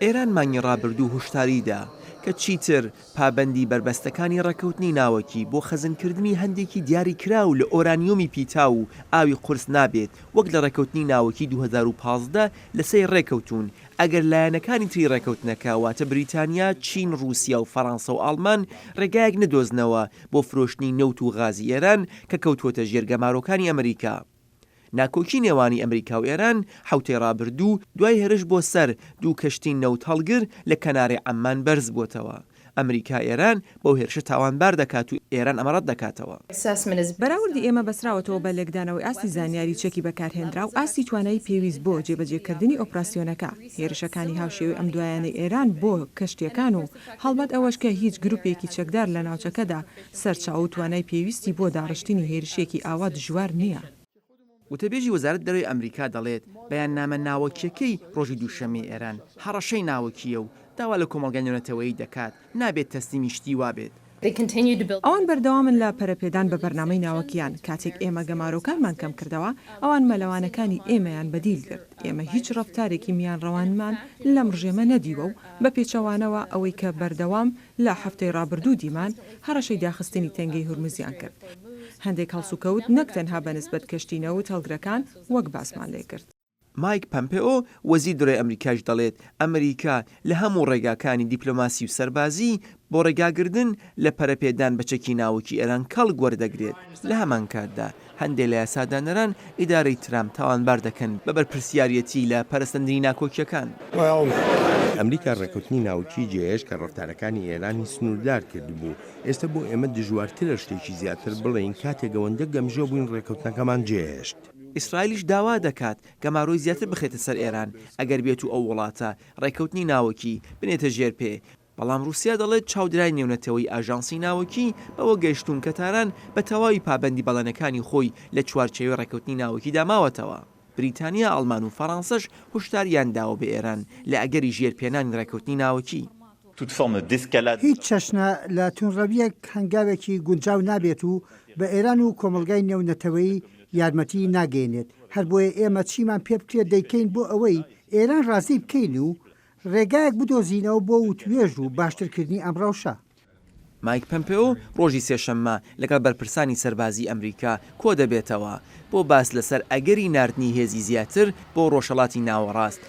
ئێران مانگی ڕابردوو هشداریدا کە چیتر پابەندی بربەستەکانی ڕێکەوتنی ناوەکی بۆ خەزنکردنی هەندێکی دیاری کراو لە ئۆرانیۆمی پیتا و ئاوی قورس نابێت وەک لە ڕێکەوتنی ناوەکی 2015 لە سەی ڕێکەوتون ئەگەر لایەنەکانی تری ڕێکەوتنەکە واتە بریتانیا، چین، رووسیا و فەڕەنسا و ئاڵمان ڕێگایەک نەدۆزنەوە بۆ فرۆشتنی نەوت و غازی ئێران کە کەوتوۆتە ژێرگەمارۆکانی ئەمریکا. ناکۆکی نێوانی ئەمریکا و ئێران حوتەی ڕابردوو دوای هێرش بۆ سەر دوو کەشتی نەوت هەڵگر لە کەنارەی عەمان بەرز بۆتەوە. ئەمریکا ئێران بەو هێرشە تاوانبار دەکات و ئێران ئەمە ڕەت دەکاتەوە. بەراوردی ئێمە بەسراوەتەوە بە لێکدانەوەی ئاستی زانیاری چەکی بەکارهێنرا و ئاستی توانایی پێویست بۆ جێبەجێکردنی ئۆپراسیۆنەکە. هێرشەکانی هاوشێوەی ئەم دوایانەی ئێران بۆ کەشتیەکان و هەڵبەت ئەوەش کە هیچ گروپێکی چەکدار لە ناوچەکەدا سەرچاو و توانای پێویستی بۆ داڕشتنی هێرشێکی ئاوا دژوار نییە. وتەبێژی وەزارەت دەرەوەی ئەمریکا دەڵێت بەیاننامە ناوەکیەکەی ڕۆژی دووشەمەی ئێران هەڕەشەی ناوەکیە و داوا لە کۆمەڵگەی نێونەتەوەیی دەکات نابێت تەسلیمی شتی وابێت. ئەوان بەردەوامن لە پەرەپێدان بە بەرنامەی ناوەکیان کاتێک ئێمە گەمارۆکانمان کەم کردەوە ئەوان مەلەوانەکانی ئێمەیان بەدیل کرد. ئێمە هیچ ڕەفتارێکی میان ڕەوانمان لەم ڕژێمە نەدیوە و بە پێچەوانەوە ئەوەی کە بەردەوام لە هەفتەی ڕابردوو دیمان هەڕەشەی داخستنی تەنگەی هورمزیان کرد. هەندێک هەڵسوکەوت نەک تەنها بەنسبەت کەشتینەوت هەڵگرەکان وەک باسمان لێ کرد. مایک پەمپێۆ وەزیر دەرەوەی ئەمریکاش دەڵێت ئەمریکا لە هەموو ڕێگاکانی دیپلۆماسی و سەربازی بۆ ڕێگاگرتن لە پەرەپێدان بەچەکی ناوەکی ئێران کەڵ گوەردەگرێت. لە هەمان کاتدا هەندێک لە یاسادانەران ئیدارەی ترامپ تاوانبار دەکەن بە بەرپرسیارەتی لە پەرستەندنی ناکۆکیەکان. ئەمریکا ڕێکەوتنی ناوکی جێهێش کە ڕەفتارەکانی ئێرانی سنووردار کرد بوو. ئێستا بۆ ئێمە دژوارترە شتێکی زیاتر بڵێین کاتێک ئەوەندە گەمژە بووین ڕێکەوتنەکەمان جێهێشت. ئیسرائیلیش داوا دەکات گەماڕۆی زیاتر بخێتە سەر ئێران ئەگەر بێت و ئەو وڵاتە ڕێکەوتنی ناوەکی بنێتە ژێر پێ. بەڵام رووسیا دەڵێت چاودرای نێونەتەوەی ئاژانسی ناوەکی بەوە گەیشتون کە تاران بە تەواوی پابەندی بەڵێنەکانی خۆی لە چوارچێوەی ڕێکەوتنی ناوەکی داماوەتەوە. بریتانیا، ئەڵمان و فەڕەنسەش هشداریان داوە بە ئێران لە ئەگەری ژێرپێنانی ڕێکەوتنی ناوەکی. هیچ چەشنە لە تونڕەویەک هەنگاوێکی گونجاو نابێت و بە ئێران و کۆمەلگای نێونەتەوەی یارمەتی ناگەێنێت. هەر بۆیە ئێمە چیمان پێ بکرێت دەیکەین بۆ ئەوەی ئێران ڕازی بکەین و ڕێگایەک بدۆزینەوە بۆ وتوێژ و باشترکردنی ئەم ڕەوشە. مایک پەمپێۆ ڕۆژی سێشەممە لەگەڵ بەرپرسانی سەربازی ئەمریکا کۆ دەبێتەوە بۆ باس لەسەر ئەگەری ناردنی هێزی زیاتر بۆ ڕۆژهەڵاتی ناوەڕاست